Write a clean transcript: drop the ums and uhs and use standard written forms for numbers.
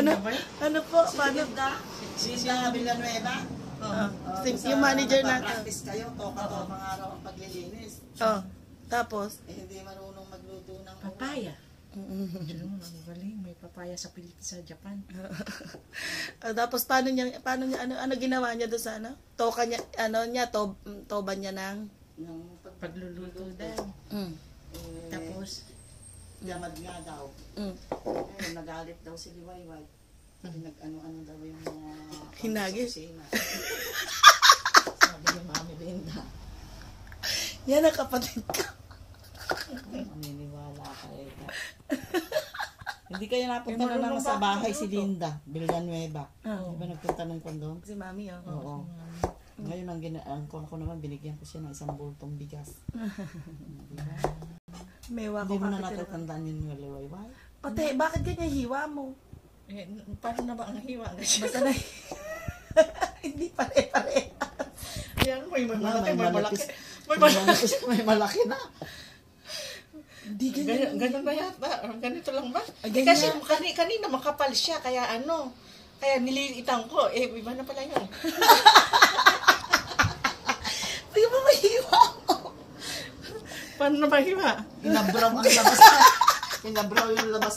Ano? Ano po? Si Paano? Linda. Si Linda Villanueva. Yung manager natin. Practice kayo, toka mga araw ang paglilinis. Oh, tapos? Eh, hindi marunong magluto ng Papaya. Diyan ang galing, may papaya sa sa Japan. Tapos paano niya ano ginawa niya doon sa ano? Toka niya toba niya ng Pagluluto daw. Tapos yamad nga daw. Ngayon, nagalit daw si Liwayway. Nag-ano-ano daw yung mga Hinagis. Sabi yung Mami Linda. Yan ang kapatid ko. Maniniwala kayo. Hindi kayo napunta na naman sa bahay si Linda Villanueva. Di ba nagpunta nung kondo? Si Mami, oh. Oo. Ngayon, ako naman, binigyan ko siya ng 1 bultong bigas. Mewa ko Hindi mo na kapatid. natatandaan yun yung Liwayway? Pati, bakit ganyan hiwa mo? eh, paano na ba ang hiwa? Basta na hindi pare-pare. Yan, may malaki, may malaki. May malaki na. Hindi ganyan. Ganun ba yata? Ganito lang ba? Ay, ganyan. Kasi kanina makapal siya, kaya kaya nililitan ko. Eh, iba na pala yun. Hindi mo mahiwa mo. Paano na ba hiwa? Inabraw ang labas. Inabraw yung labas